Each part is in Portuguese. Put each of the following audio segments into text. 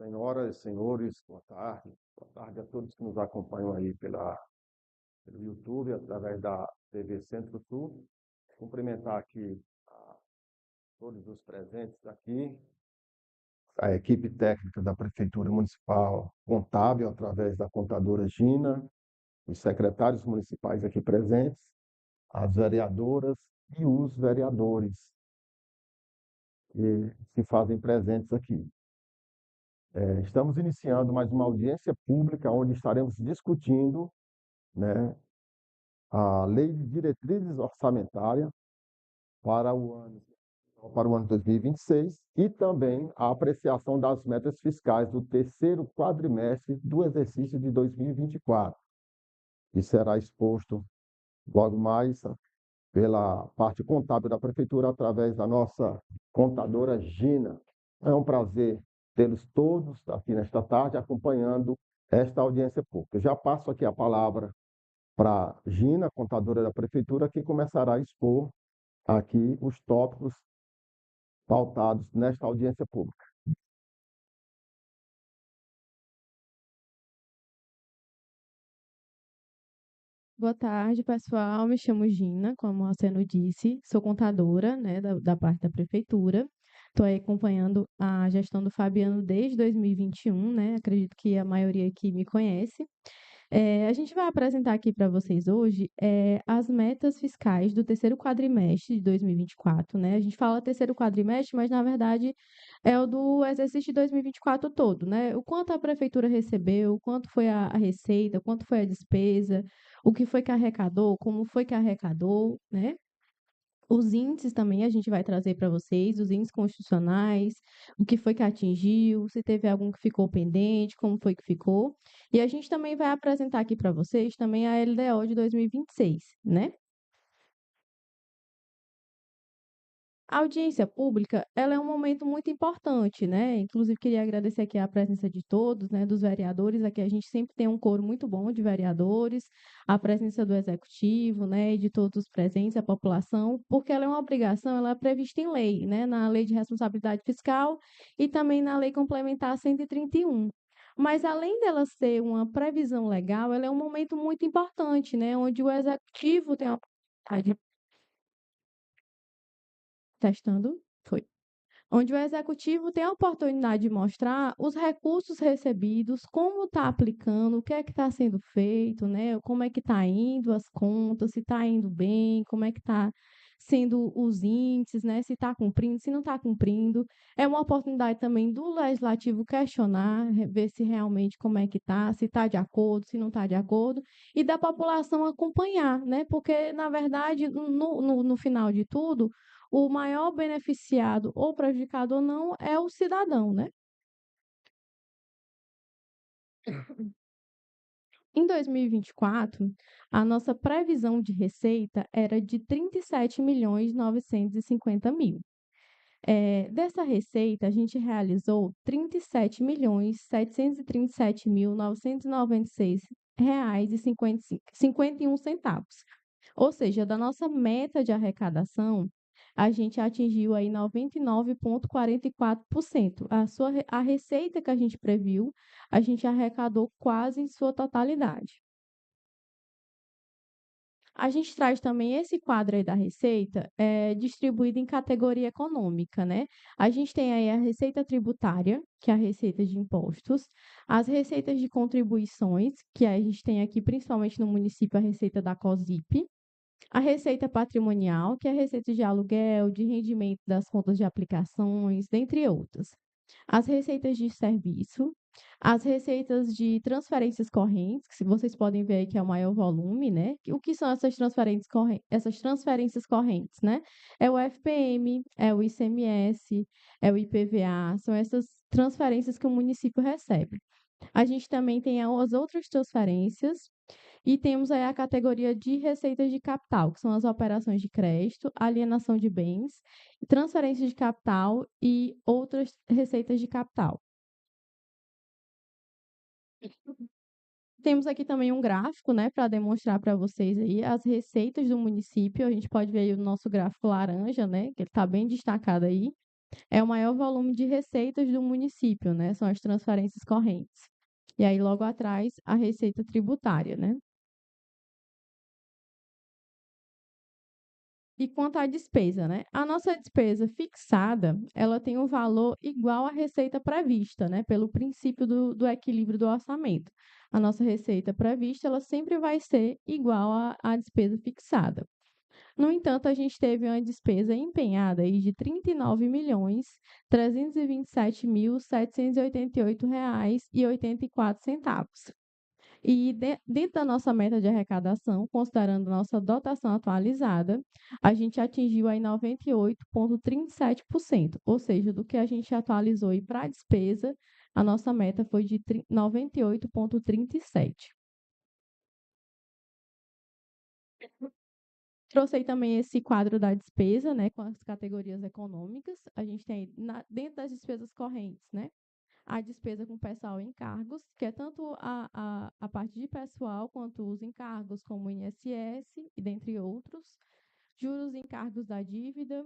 Senhoras e senhores, boa tarde. Boa tarde a todos que nos acompanham aí pelo YouTube, através da TV Centro-Sul. Cumprimentar aqui a todos os presentes aqui, a equipe técnica da Prefeitura Municipal Contábil, através da contadora Gina, os secretários municipais aqui presentes, as vereadoras e os vereadores que se fazem presentes aqui. Estamos iniciando mais uma audiência pública onde estaremos discutindo, né, a Lei de Diretrizes Orçamentárias para o ano 2026 e também a apreciação das metas fiscais do terceiro quadrimestre do exercício de 2024, que será exposto logo mais pela parte contábil da Prefeitura através da nossa contadora Gina. É um prazer tê-los todos aqui nesta tarde acompanhando esta audiência pública. Já passo aqui a palavra para Gina, contadora da Prefeitura, que começará a expor aqui os tópicos pautados nesta audiência pública. Boa tarde, pessoal. Me chamo Gina, como a Seno disse, sou contadora, né, da parte da prefeitura. Estou aí acompanhando a gestão do Fabiano desde 2021, né? Acredito que a maioria aqui me conhece. A gente vai apresentar aqui para vocês hoje as metas fiscais do terceiro quadrimestre de 2024, né? A gente fala terceiro quadrimestre, mas na verdade é o do exercício de 2024 todo, né? O quanto a prefeitura recebeu, o quanto foi a receita, o quanto foi a despesa, o que foi que arrecadou, como foi que arrecadou, né? Os índices também a gente vai trazer para vocês, os índices constitucionais, o que foi que atingiu, se teve algum que ficou pendente, como foi que ficou. E a gente também vai apresentar aqui para vocês também a LDO de 2026, né? A audiência pública, ela é um momento muito importante, né? Inclusive, queria agradecer aqui a presença de todos, né, dos vereadores. Aqui a gente sempre tem um coro muito bom de vereadores, a presença do executivo, né, e de todos os presentes, a população, porque ela é uma obrigação, ela é prevista em lei, né, na Lei de Responsabilidade Fiscal e também na Lei Complementar 131. Mas além dela ser uma previsão legal, ela é um momento muito importante, né, onde o executivo tem a oportunidade. Testando? Foi. Onde o executivo tem a oportunidade de mostrar os recursos recebidos, como está aplicando, o que é que está sendo feito, né? Como é que está indo as contas, se está indo bem, como é que está sendo os índices, né? Se está cumprindo, se não está cumprindo. É uma oportunidade também do legislativo questionar, ver se realmente como é que está, se está de acordo, se não está de acordo, e da população acompanhar, né? Porque, na verdade, no final de tudo, o maior beneficiado ou prejudicado ou não é o cidadão, né? Em 2024, a nossa previsão de receita era de 37.950.000. Dessa receita, a gente realizou 37.737.996 reais e 51 centavos. Ou seja, da nossa meta de arrecadação, a gente atingiu aí 99,44%. A receita que a gente previu, a gente arrecadou quase em sua totalidade. A gente traz também esse quadro aí da receita distribuído em categoria econômica, né? A gente tem aí a receita tributária, que é a receita de impostos, as receitas de contribuições, que a gente tem aqui principalmente no município a receita da COSIP, a receita patrimonial, que é a receita de aluguel, de rendimento das contas de aplicações, dentre outras. As receitas de serviço, as receitas de transferências correntes, que se vocês podem ver aí que é o maior volume, né? O que são essas transferências correntes, né? É o FPM, é o ICMS, é o IPVA, são essas transferências que o município recebe. A gente também tem as outras transferências e temos aí a categoria de receitas de capital, que são as operações de crédito, alienação de bens, transferência de capital e outras receitas de capital. Temos aqui também um gráfico, né, para demonstrar para vocês aí as receitas do município. A gente pode ver aí o nosso gráfico laranja, né, que ele está bem destacado aí. é o maior volume de receitas do município, né? São as transferências correntes. E aí, logo atrás, a receita tributária, né? E quanto à despesa, né? A nossa despesa fixada, ela tem um valor igual à receita prevista, né? Pelo princípio do equilíbrio do orçamento. A nossa receita prevista, ela sempre vai ser igual à despesa fixada. No entanto, a gente teve uma despesa empenhada aí de R$ 39.327.788,84. E dentro da nossa meta de arrecadação, considerando nossa dotação atualizada, a gente atingiu aí 98,37%, ou seja, do que a gente atualizou aí para a despesa, a nossa meta foi de 98,37%. Trouxe aí também esse quadro da despesa, né, com as categorias econômicas. A gente tem dentro das despesas correntes, né, a despesa com pessoal e encargos, que é tanto a parte de pessoal quanto os encargos, como o INSS, e dentre outros, juros e encargos da dívida,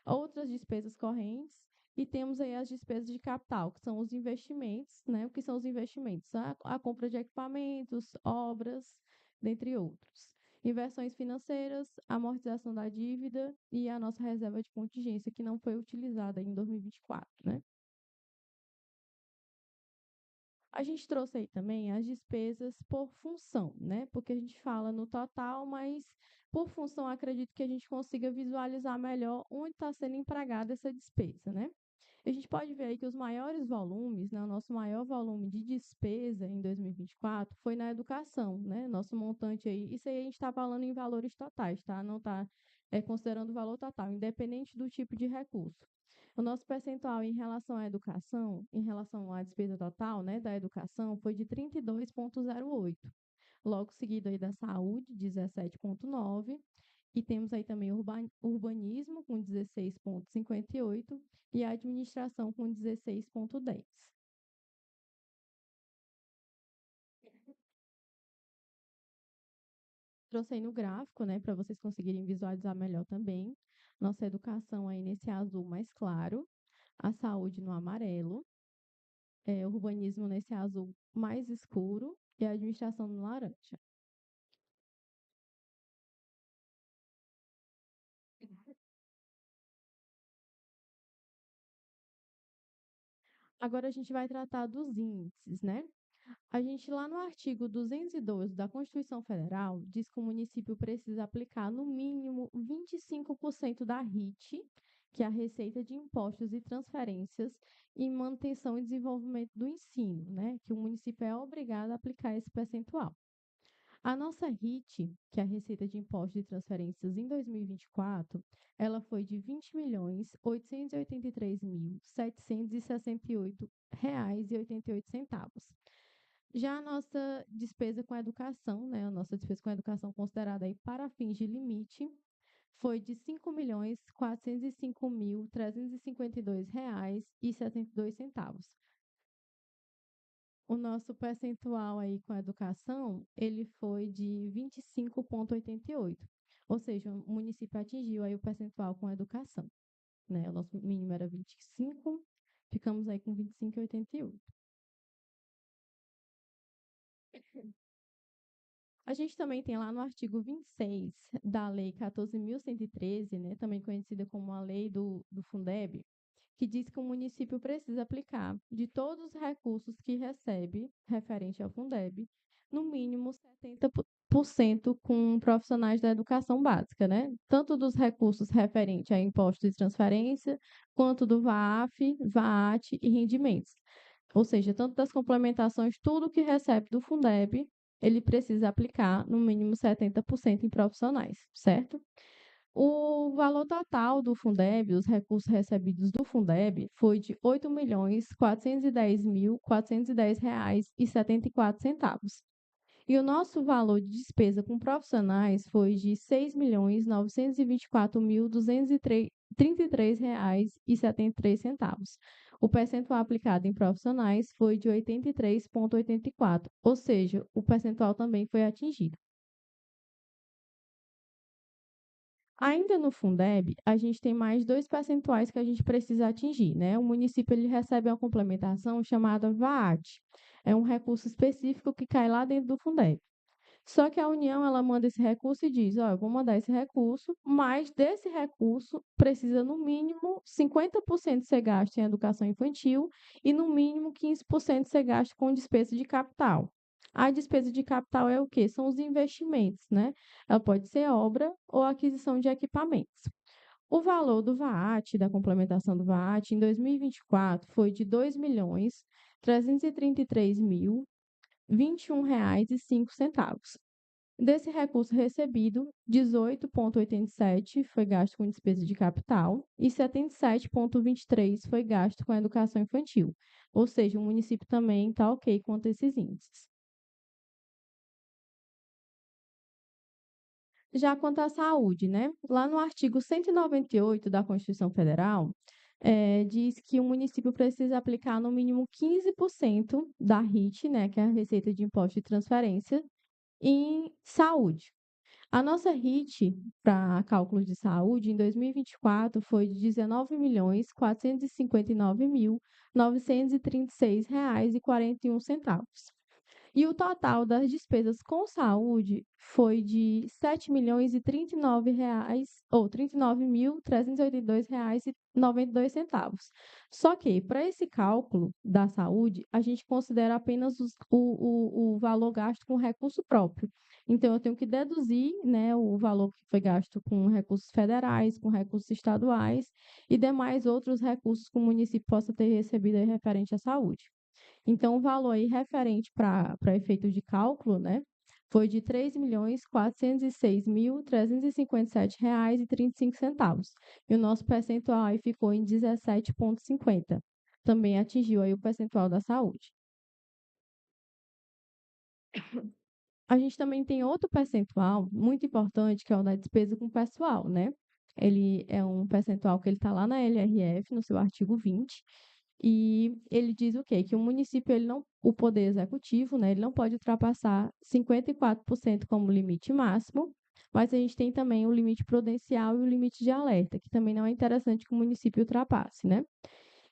outras despesas correntes, e temos aí as despesas de capital, que são os investimentos, né? O que são os investimentos? A compra de equipamentos, obras, dentre outros. Inversões financeiras, amortização da dívida e a nossa reserva de contingência, que não foi utilizada em 2024, né? A gente trouxe aí também as despesas por função, né? Porque a gente fala no total, mas por função acredito que a gente consiga visualizar melhor onde está sendo empregada essa despesa, né? A gente pode ver aí que os maiores volumes, né, o nosso maior volume de despesa em 2024 foi na educação, né? Nosso montante aí, isso aí a gente está falando em valores totais, tá? Não está considerando o valor total, independente do tipo de recurso. O nosso percentual em relação à educação, em relação à despesa total, né, da educação, foi de 32,08. Logo seguido aí da saúde, 17,9. E temos aí também urbanismo com 16,58 e a administração com 16,10. Trouxe aí no gráfico, né, para vocês conseguirem visualizar melhor também. Nossa educação aí nesse azul mais claro, a saúde no amarelo, o urbanismo nesse azul mais escuro e a administração no laranja. Agora a gente vai tratar dos índices, né? A gente, lá no artigo 212 da Constituição Federal, diz que o município precisa aplicar, no mínimo, 25% da RIT, que é a Receita de Impostos e Transferências, em manutenção e desenvolvimento do ensino, né? Que o município é obrigado a aplicar esse percentual. A nossa RIT, que é a Receita de Impostos e Transferências em 2024, ela foi de R$ 20.883.768,88. Já a nossa despesa com a educação, né, a nossa despesa com a educação considerada aí para fins de limite, foi de R$ 5.405.352,72. O nosso percentual aí com a educação, ele foi de 25,88. Ou seja, o município atingiu aí o percentual com a educação, né? O nosso mínimo era 25, ficamos aí com 25,88. A gente também tem lá no artigo 26 da Lei 14.113, né, também conhecida como a Lei do Fundeb, que diz que o município precisa aplicar de todos os recursos que recebe, referente ao Fundeb, no mínimo 70% com profissionais da educação básica, né? Tanto dos recursos referentes a impostos e transferência, quanto do VAF, VAT e rendimentos. Ou seja, tanto das complementações, tudo que recebe do Fundeb, ele precisa aplicar no mínimo 70% em profissionais, certo? O valor total do Fundeb, os recursos recebidos do Fundeb, foi de R$ 8.410.410,74. E o nosso valor de despesa com profissionais foi de R$ 6.924.233,73. O percentual aplicado em profissionais foi de 83,84, ou seja, o percentual também foi atingido. Ainda no Fundeb, a gente tem mais 2 percentuais que a gente precisa atingir, né? O município ele recebe uma complementação chamada VAAT. É um recurso específico que cai lá dentro do Fundeb. Só que a União, ela manda esse recurso e diz: ó, eu vou mandar esse recurso, mas desse recurso precisa, no mínimo, 50% ser gasto em educação infantil e, no mínimo, 15% ser gasto com despesa de capital. A despesa de capital é o quê? São os investimentos, né? Ela pode ser obra ou aquisição de equipamentos. O valor do VAAT, da complementação do VAAT, em 2024 foi de R$ 2.333.021,05. Desse recurso recebido, 18,87 foi gasto com despesa de capital e 77,23 foi gasto com a educação infantil. Ou seja, o município também está ok quanto a esses índices. Já quanto à saúde, né? Lá no artigo 198 da Constituição Federal, diz que o município precisa aplicar no mínimo 15% da RIT, né, que é a Receita de Imposto de Transferência, em saúde. A nossa RIT para cálculo de saúde em 2024 foi de R$ 19.459.936,41. E o total das despesas com saúde foi de R$ 7.039 ou R$ 39.382,92. Só que, para esse cálculo da saúde, a gente considera apenas o valor gasto com recurso próprio. Então, eu tenho que deduzir, né, o valor que foi gasto com recursos federais, com recursos estaduais e demais outros recursos que o município possa ter recebido aí referente à saúde. Então, o valor aí referente para efeito de cálculo, né, foi de R$ 3.406.357,35. E o nosso percentual aí ficou em 17,50. Também atingiu aí o percentual da saúde. A gente também tem outro percentual muito importante, que é o da despesa com pessoal, né? Ele é um percentual que ele está lá na LRF, no seu artigo 20, e ele diz o quê? Que o município, ele não, o poder executivo, né, ele não pode ultrapassar 54% como limite máximo, mas a gente tem também o limite prudencial e o limite de alerta, que também não é interessante que o município ultrapasse, né?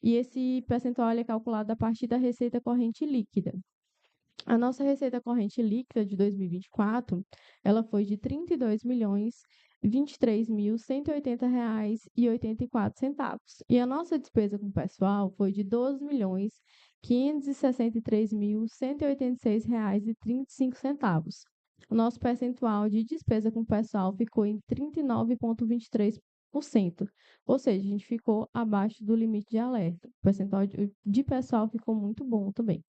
E esse percentual ele é calculado a partir da receita corrente líquida. A nossa receita corrente líquida de 2024, ela foi de R$ 32.023.180,84. E a nossa despesa com o pessoal foi de R$ 12.563.186,35. O nosso percentual de despesa com o pessoal ficou em 39,23%. Ou seja, a gente ficou abaixo do limite de alerta. O percentual de pessoal ficou muito bom também.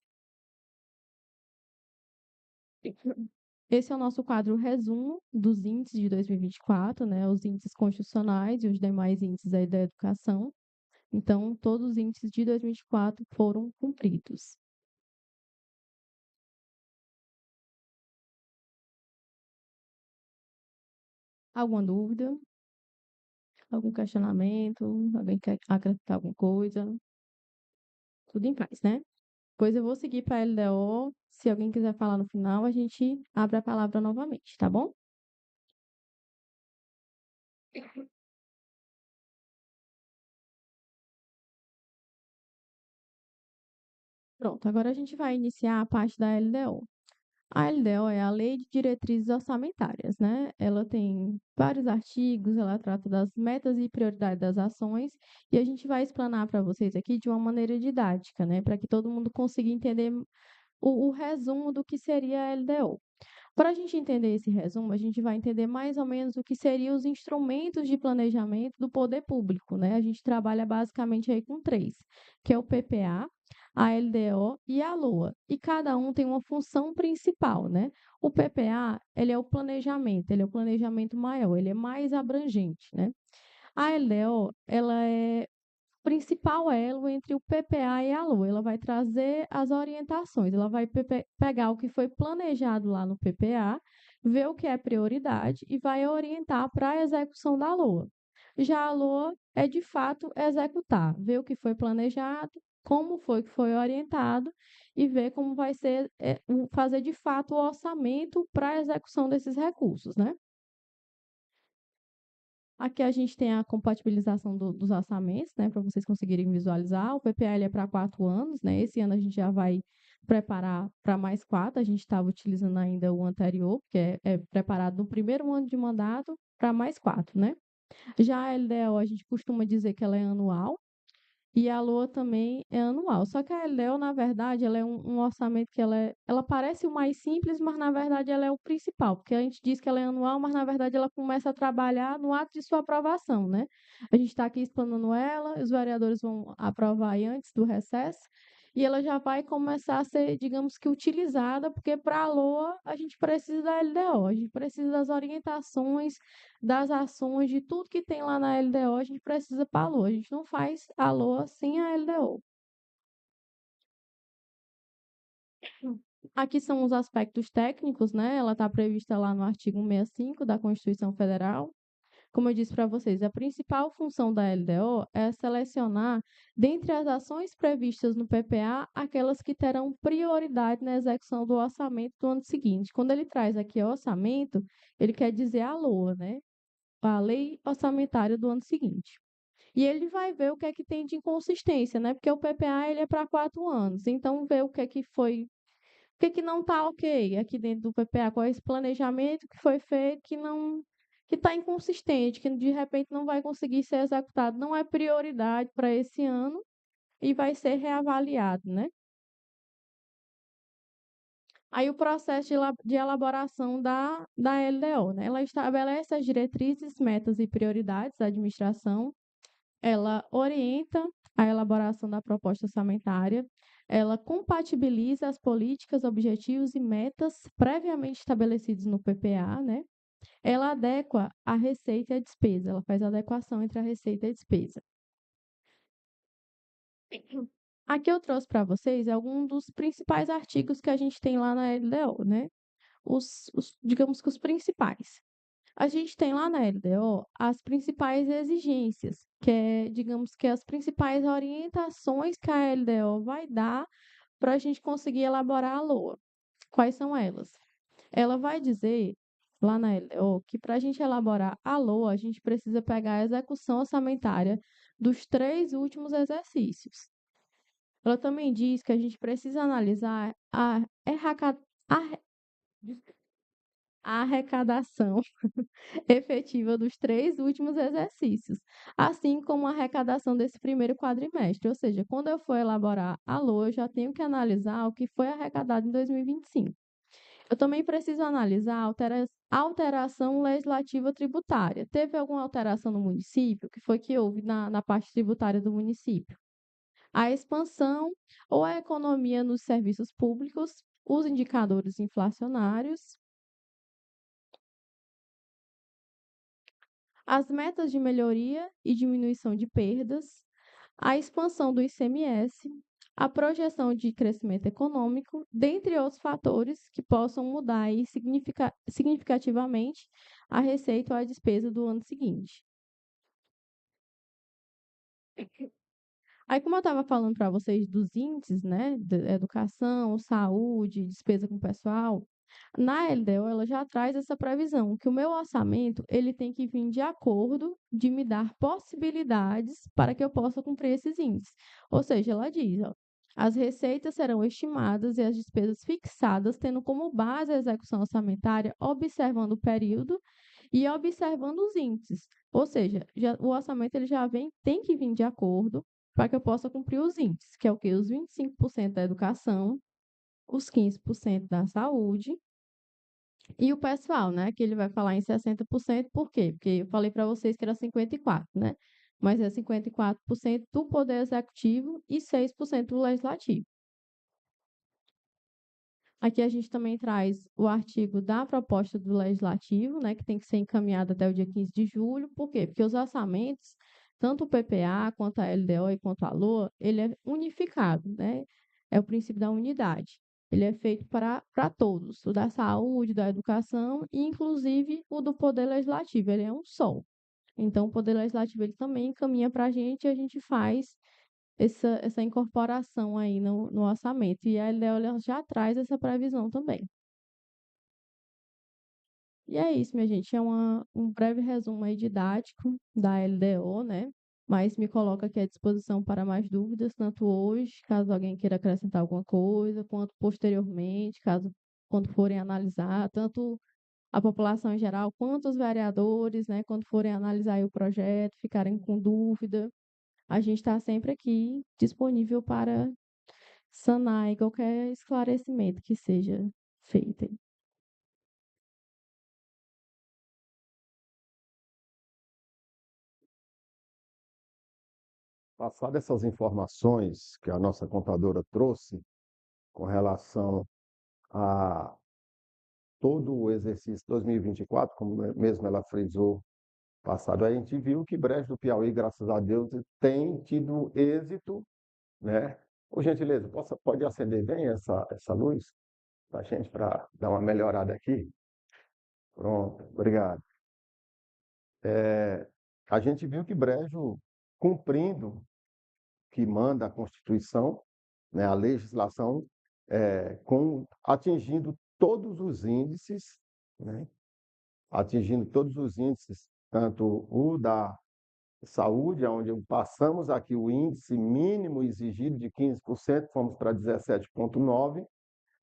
Esse é o nosso quadro resumo dos índices de 2024, né? Os índices constitucionais e os demais índices aí da educação. Então, todos os índices de 2024 foram cumpridos. Alguma dúvida? Algum questionamento? Alguém quer acrescentar alguma coisa? Tudo em paz, né? Pois eu vou seguir para a LDO. Se alguém quiser falar no final, a gente abre a palavra novamente, tá bom? Pronto, agora a gente vai iniciar a parte da LDO. A LDO é a Lei de Diretrizes Orçamentárias, né? Ela tem vários artigos, ela trata das metas e prioridades das ações, e a gente vai explanar para vocês aqui de uma maneira didática, né? Para que todo mundo consiga entender o resumo do que seria a LDO. Para a gente entender esse resumo, a gente vai entender mais ou menos o que seriam os instrumentos de planejamento do poder público, né? A gente trabalha basicamente aí com três, que é o PPA, a LDO e a LOA. E cada um tem uma função principal, né? O PPA, ele é o planejamento, ele é o planejamento maior, ele é mais abrangente, né? A LDO, ela é principal elo entre o PPA e a LOA. Ela vai trazer as orientações, ela vai pegar o que foi planejado lá no PPA, ver o que é prioridade e vai orientar para a execução da LOA. Já a LOA é de fato executar, ver o que foi planejado, como foi que foi orientado e ver como vai ser fazer de fato o orçamento para a execução desses recursos, né? Aqui a gente tem a compatibilização dos orçamentos, né, para vocês conseguirem visualizar. O PPA ele é para 4 anos, né? Esse ano a gente já vai preparar para mais 4. A gente estava utilizando ainda o anterior, que é preparado no primeiro ano de mandato para mais 4, né? Já a LDO, a gente costuma dizer que ela é anual, e a LOA também é anual. Só que a LDO, na verdade, ela é um orçamento que ela parece o mais simples, mas na verdade ela é o principal, porque a gente diz que ela é anual, mas na verdade ela começa a trabalhar no ato de sua aprovação, né? A gente está aqui explanando ela, os vereadores vão aprovar aí antes do recesso, e ela já vai começar a ser, digamos que, utilizada, porque para a LOA a gente precisa da LDO, a gente precisa das orientações, das ações, de tudo que tem lá na LDO, a gente precisa para a LOA. A gente não faz a LOA sem a LDO. Aqui são os aspectos técnicos, né? Ela está prevista lá no artigo 165 da Constituição Federal. Como eu disse para vocês, a principal função da LDO é selecionar, dentre as ações previstas no PPA, aquelas que terão prioridade na execução do orçamento do ano seguinte. Quando ele traz aqui orçamento, ele quer dizer a LOA, né? A lei orçamentária do ano seguinte. E ele vai ver o que é que tem de inconsistência, né? Porque o PPA ele é para 4 anos. Então, ver o que é que foi, o que é que não está ok aqui dentro do PPA, qual é esse planejamento que foi feito que está inconsistente, que de repente não vai conseguir ser executado, não é prioridade para esse ano e vai ser reavaliado, né? Aí o processo de elaboração da LDO, né? Ela estabelece as diretrizes, metas e prioridades da administração. Ela orienta a elaboração da proposta orçamentária, ela compatibiliza as políticas, objetivos e metas previamente estabelecidos no PPA, né? Ela adequa a receita e a despesa, ela faz a adequação entre a receita e a despesa. Aqui eu trouxe para vocês alguns dos principais artigos que a gente tem lá na LDO, né? Digamos que os principais. A gente tem lá na LDO as principais exigências, que é, digamos que as principais orientações que a LDO vai dar para a gente conseguir elaborar a LOA. Quais são elas? Ela vai dizer lá na LDO que para a gente elaborar a LOA, a gente precisa pegar a execução orçamentária dos 3 últimos exercícios. Ela também diz que a gente precisa analisar a a arrecadação efetiva dos 3 últimos exercícios, assim como a arrecadação desse primeiro quadrimestre. Ou seja, quando eu for elaborar a LOA, eu já tenho que analisar o que foi arrecadado em 2025. Eu também preciso analisar a alteração legislativa tributária. Teve alguma alteração no município? O que foi que houve na parte tributária do município? A expansão ou a economia nos serviços públicos, os indicadores inflacionários, as metas de melhoria e diminuição de perdas, a expansão do ICMS, a projeção de crescimento econômico, dentre outros fatores que possam mudar aí significativamente a receita ou a despesa do ano seguinte. Aí, como eu estava falando para vocês dos índices, né, de educação, saúde, despesa com o pessoal, na LDO ela já traz essa previsão, que o meu orçamento ele tem que vir de acordo de me dar possibilidades para que eu possa cumprir esses índices. Ou seja, ela diz, ó, as receitas serão estimadas e as despesas fixadas, tendo como base a execução orçamentária, observando o período e observando os índices. Ou seja, o orçamento ele já tem que vir de acordo para que eu possa cumprir os índices, que é o quê? Os 25% da educação, os 15% da saúde e o pessoal, né? Que ele vai falar em 60%, por quê? Porque eu falei para vocês que era 54%, né? Mas é 54% do Poder Executivo e 6% do Legislativo. Aqui a gente também traz o artigo da proposta do Legislativo, né, que tem que ser encaminhado até o dia 15 de julho. Por quê? Porque os orçamentos, tanto o PPA, quanto a LDO e quanto a LOA, ele é unificado, né? É o princípio da unidade. Ele é feito para todos, o da saúde, da educação e, inclusive, o do Poder Legislativo. Ele é um só. Então, o Poder Legislativo ele também encaminha para a gente e a gente faz essa incorporação aí no orçamento. E a LDO ela já traz essa previsão também. E é isso, minha gente. É um breve resumo aí didático da LDO, né? Mas me coloco aqui à disposição para mais dúvidas, tanto hoje, caso alguém queira acrescentar alguma coisa, quanto posteriormente, caso quando forem analisar, tanto a população em geral, quanto os vereadores, né, quando forem analisar aí o projeto, ficarem com dúvida. A gente está sempre aqui disponível para sanar aí qualquer esclarecimento que seja feito. Passadas essas informações que a nossa contadora trouxe com relação a todo o exercício 2024, como mesmo ela frisou passado, a gente viu que Brejo do Piauí, graças a Deus, tem tido êxito, né? Por gentileza, pode acender bem essa luz para a gente, para dar uma melhorada aqui? Pronto, obrigado. A gente viu que Brejo, cumprindo que manda a Constituição, né, a legislação, atingindo todos os índices, né, atingindo todos os índices, tanto o da saúde, onde passamos aqui o índice mínimo exigido de 15%, fomos para 17,9%,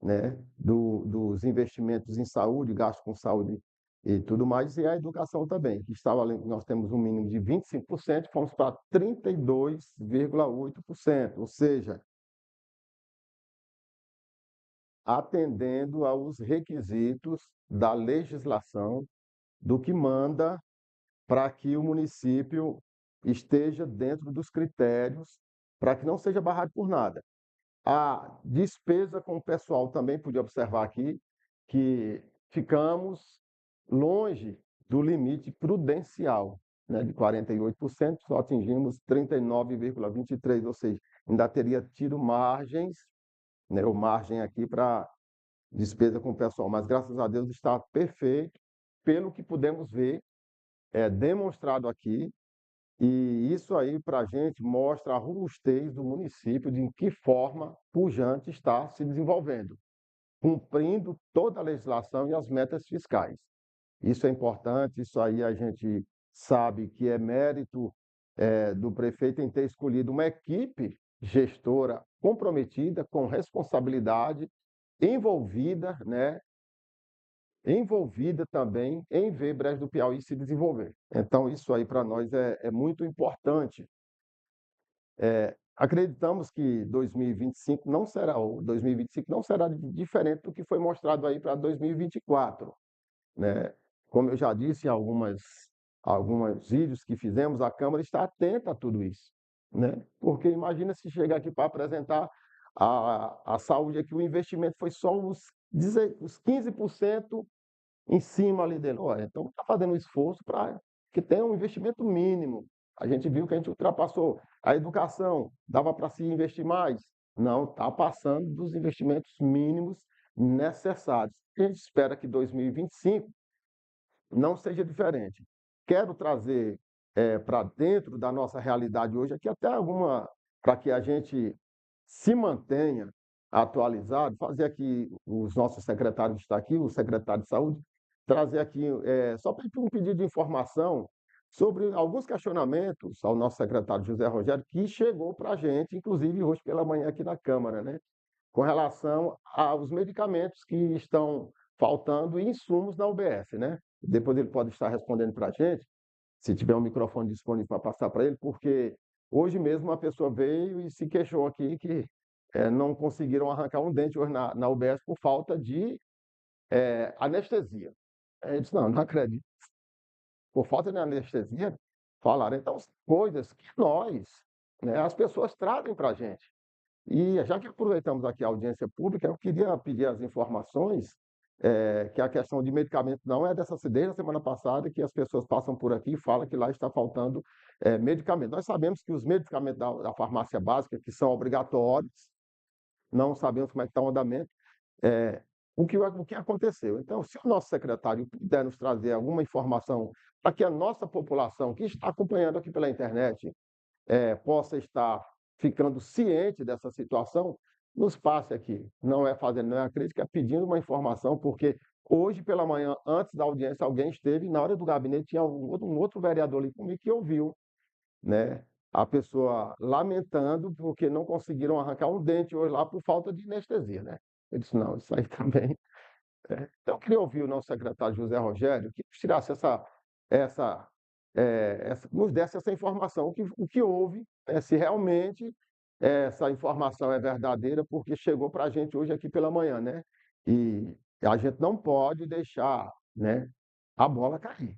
né, dos investimentos em saúde, gasto com saúde e tudo mais, e a educação também, que nós temos um mínimo de 25%, fomos para 32,8%, ou seja, atendendo aos requisitos da legislação, do que manda para que o município esteja dentro dos critérios, para que não seja barrado por nada. A despesa com o pessoal também podia observar aqui que ficamos longe do limite prudencial, né, de 48%, só atingimos 39,23%, ou seja, ainda teria tido margens, né, ou margem aqui para despesa com o pessoal, mas graças a Deus está perfeito, pelo que pudemos ver, é demonstrado aqui, e isso aí para a gente mostra a robustez do município, de em que forma Pujante está se desenvolvendo, cumprindo toda a legislação e as metas fiscais. Isso é importante, isso aí a gente sabe que é mérito do prefeito em ter escolhido uma equipe gestora comprometida, com responsabilidade, envolvida, né, envolvida também em ver Brejo do Piauí se desenvolver. Então, isso aí para nós é muito importante. Acreditamos que 2025 não será, ou 2025 não será diferente do que foi mostrado aí para 2024, né? Como eu já disse em alguns vídeos que fizemos, a Câmara está atenta a tudo isso, né? Porque imagina se chegar aqui para apresentar a saúde aqui, o investimento foi só uns 15% em cima ali dele. Olha, então está fazendo um esforço para que tenha um investimento mínimo. A gente viu que a gente ultrapassou a educação, dava para se investir mais? Não, está passando dos investimentos mínimos necessários. A gente espera que 2025 não seja diferente. Quero trazer para dentro da nossa realidade hoje aqui até alguma, para que a gente se mantenha atualizado, fazer aqui, os nossos secretários estão aqui, o secretário de saúde, trazer aqui, só para um pedido de informação sobre alguns questionamentos ao nosso secretário José Rogério, que chegou para a gente, inclusive hoje pela manhã aqui na Câmara, né? Com relação aos medicamentos que estão faltando e insumos da UBS, né? Depois ele pode estar respondendo para a gente, se tiver um microfone disponível para passar para ele, porque hoje mesmo uma pessoa veio e se queixou aqui que não conseguiram arrancar um dente hoje na UBS por falta de anestesia. Ele disse, não acredito. Por falta de anestesia, falaram. Então, coisas que nós, né, as pessoas trazem para a gente. E já que aproveitamos aqui a audiência pública, eu queria pedir as informações, que a questão de medicamento não é dessa desde a semana passada, que as pessoas passam por aqui e falam que lá está faltando medicamento. Nós sabemos que os medicamentos da farmácia básica, que são obrigatórios, não sabemos como é que está o andamento, é, o que aconteceu. Então, se o nosso secretário puder nos trazer alguma informação para que a nossa população, que está acompanhando aqui pela internet, possa estar ficando ciente dessa situação, nos passe aqui. Não é fazendo, não é a crítica, é pedindo uma informação, porque Hoje pela manhã, antes da audiência, alguém esteve, na hora do gabinete tinha um outro vereador ali comigo que ouviu, né, a pessoa lamentando porque não conseguiram arrancar um dente hoje lá por falta de anestesia, né. Eu disse: "Não, isso aí também". Então eu queria ouvir o nosso secretário José Rogério, que tirasse essa, nos desse essa informação, o que houve, né, se realmente essa informação é verdadeira, porque chegou para a gente hoje aqui pela manhã, né? E a gente não pode deixar, né, a bola cair,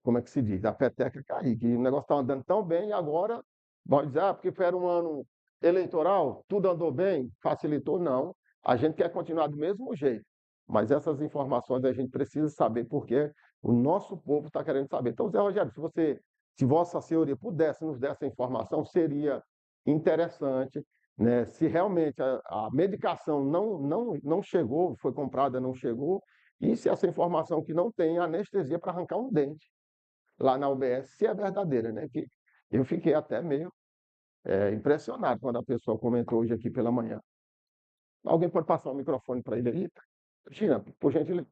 como é que se diz? A peteca cair, que o negócio está andando tão bem e agora vai dizer, porque era um ano eleitoral, tudo andou bem, facilitou, não. A gente quer continuar do mesmo jeito, mas essas informações a gente precisa saber porque o nosso povo está querendo saber. Então, Zé Rogério, se Vossa Senhoria pudesse nos dar essa informação, seria interessante, né? Se realmente a medicação não chegou, foi comprada, não chegou, e se essa informação que não tem anestesia para arrancar um dente lá na UBS, se é verdadeira, né? Que eu fiquei até meio impressionado quando a pessoa comentou hoje aqui pela manhã. Alguém pode passar o microfone para ele aí? Cristina, por gentileza.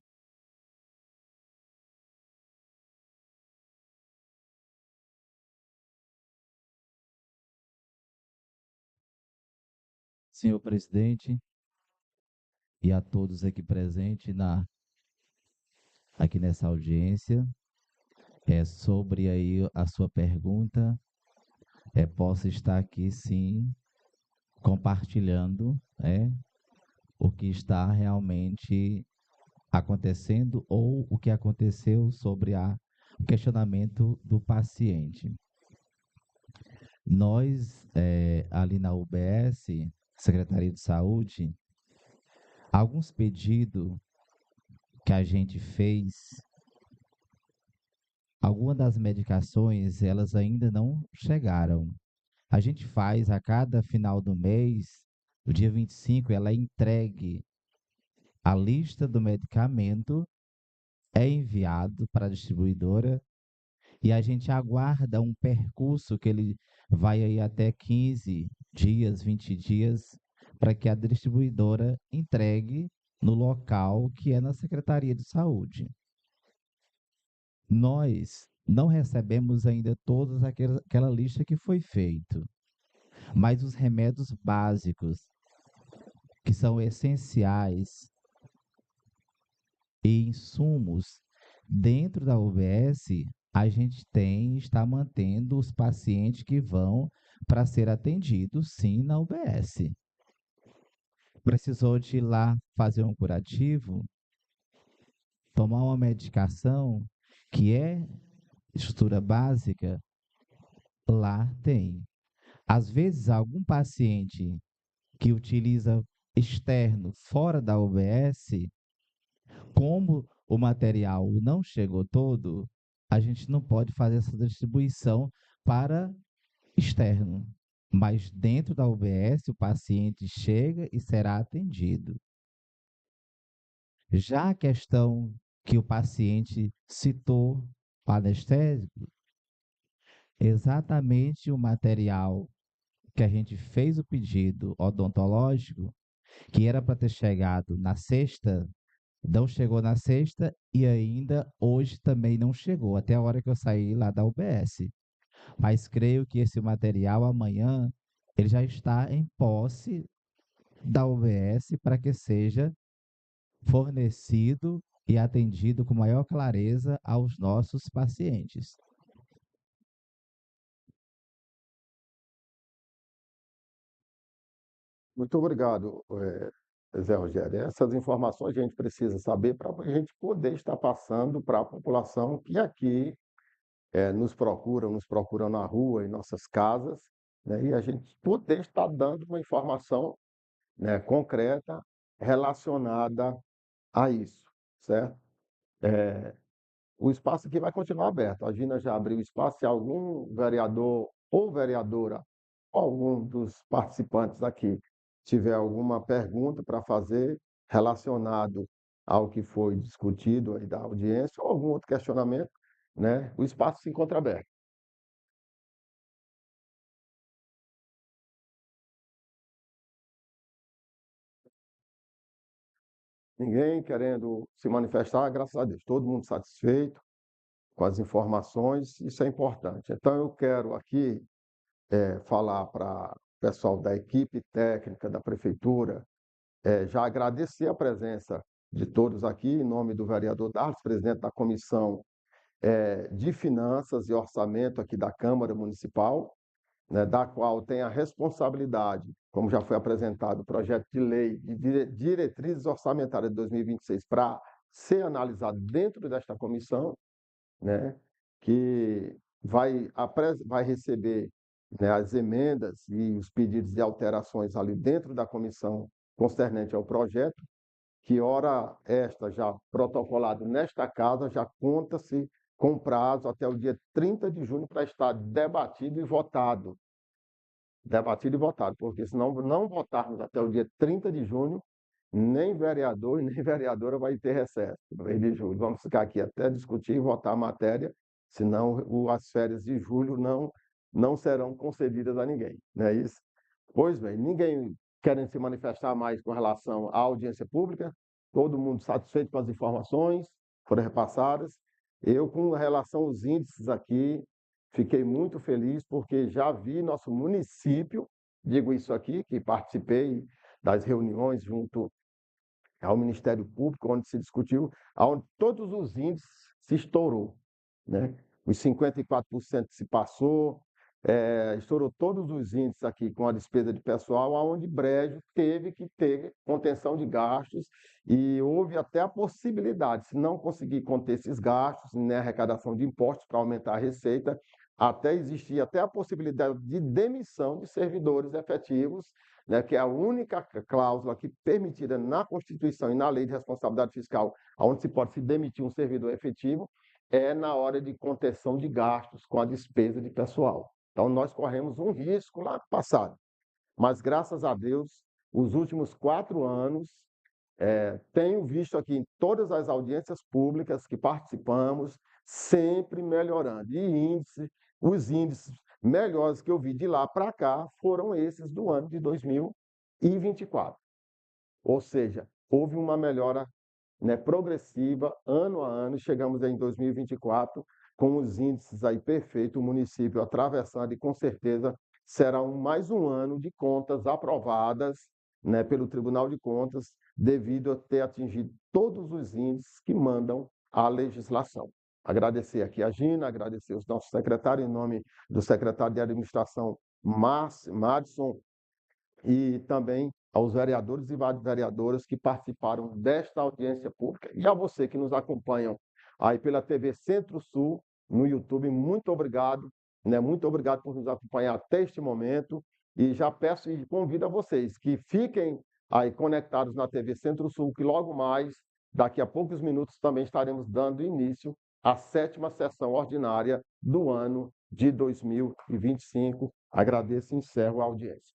Senhor presidente, e a todos aqui presentes aqui nessa audiência, sobre aí a sua pergunta, posso estar aqui sim compartilhando, o que está realmente acontecendo ou o que aconteceu sobre o questionamento do paciente. Nós, ali na UBS, Secretaria de Saúde, alguns pedidos que a gente fez, algumas das medicações, elas ainda não chegaram. A gente faz a cada final do mês, no dia 25, ela é entregue a lista do medicamento, é enviado para a distribuidora e a gente aguarda um percurso que ele vai aí até 15 dias, 20 dias, para que a distribuidora entregue no local que é na Secretaria de Saúde. Nós não recebemos ainda toda aquela lista que foi feita, mas os remédios básicos, que são essenciais e insumos dentro da UBS, a gente está mantendo os pacientes que vão para ser atendidos, sim, na UBS. Precisou de ir lá fazer um curativo, tomar uma medicação que é estrutura básica, lá tem. Às vezes, algum paciente que utiliza externo fora da UBS, como o material não chegou todo, a gente não pode fazer essa distribuição para externo. Mas dentro da UBS, o paciente chega e será atendido. Já a questão que o paciente citou, o anestésico, exatamente o material que a gente fez o pedido odontológico, que era para ter chegado na sexta, não chegou na sexta e ainda hoje também não chegou, até a hora que eu saí lá da UBS. Mas creio que esse material amanhã ele já está em posse da UBS para que seja fornecido e atendido com maior clareza aos nossos pacientes. Muito obrigado, Zé Rogério. Essas informações a gente precisa saber para a gente poder estar passando para a população que aqui nos procura na rua, em nossas casas, né, e a gente poder estar dando uma informação, né, concreta relacionada a isso, certo? O espaço aqui vai continuar aberto. A Gina já abriu espaço. Se algum vereador ou vereadora, algum dos participantes aqui, tiver alguma pergunta para fazer relacionado ao que foi discutido aí da audiência ou algum outro questionamento, né, o espaço se encontra aberto. ninguém querendo se manifestar, graças a Deus, todo mundo satisfeito com as informações, isso é importante. Então, eu quero aqui falar para o pessoal da equipe técnica da Prefeitura, já agradecer a presença de todos aqui, em nome do vereador Darlis, presidente da Comissão de Finanças e Orçamento aqui da Câmara Municipal, né, da qual tem a responsabilidade, como já foi apresentado, o projeto de lei de diretrizes orçamentárias de 2026 para ser analisado dentro desta comissão, né, que vai receber, né, as emendas e os pedidos de alterações ali dentro da comissão concernente ao projeto, que hora esta já protocolado nesta casa, já conta-se com prazo até o dia 30 de junho para estar debatido e votado. Debatido e votado, porque se não votarmos até o dia 30 de junho, nem vereador e nem vereadora vai ter recesso no mês de julho. Vamos ficar aqui até discutir e votar a matéria, senão as férias de julho não serão concedidas a ninguém, não é isso? Pois bem, ninguém querendo se manifestar mais com relação à audiência pública, todo mundo satisfeito com as informações que foram repassadas. Eu, com relação aos índices aqui, fiquei muito feliz porque já vi nosso município, digo isso aqui, que participei das reuniões junto ao Ministério Público, onde se discutiu, onde todos os índices se estourou, né? Os 54% se passou, estourou todos os índices aqui com a despesa de pessoal, onde Brejo teve que ter contenção de gastos e houve até a possibilidade, se não conseguir conter esses gastos, né, arrecadação de impostos para aumentar a receita, até existia até a possibilidade de demissão de servidores efetivos, né, que é a única cláusula que permitida na Constituição e na Lei de Responsabilidade Fiscal, onde se pode se demitir um servidor efetivo, é na hora de contenção de gastos com a despesa de pessoal. Então, nós corremos um risco lá no passado, mas graças a Deus, os últimos 4 anos, tenho visto aqui em todas as audiências públicas que participamos, sempre melhorando. E os índices melhores que eu vi de lá para cá foram esses do ano de 2024. Ou seja, houve uma melhora, né, progressiva, ano a ano, e chegamos em 2024 com os índices aí perfeitos, o município atravessando, e com certeza será mais um ano de contas aprovadas, né, pelo Tribunal de Contas, devido a ter atingido todos os índices que mandam a legislação. Agradecer aqui a Gina, agradecer os nossos secretários, em nome do secretário de Administração, Madison, e também aos vereadores e vereadoras que participaram desta audiência pública. E a você que nos acompanham aí pela TV Centro-Sul, no YouTube, muito obrigado, né? Muito obrigado por nos acompanhar até este momento. E já peço e convido a vocês que fiquem aí conectados na TV Centro-Sul, que logo mais, daqui a poucos minutos, também estaremos dando início à 7ª sessão ordinária do ano de 2025. Agradeço e encerro a audiência.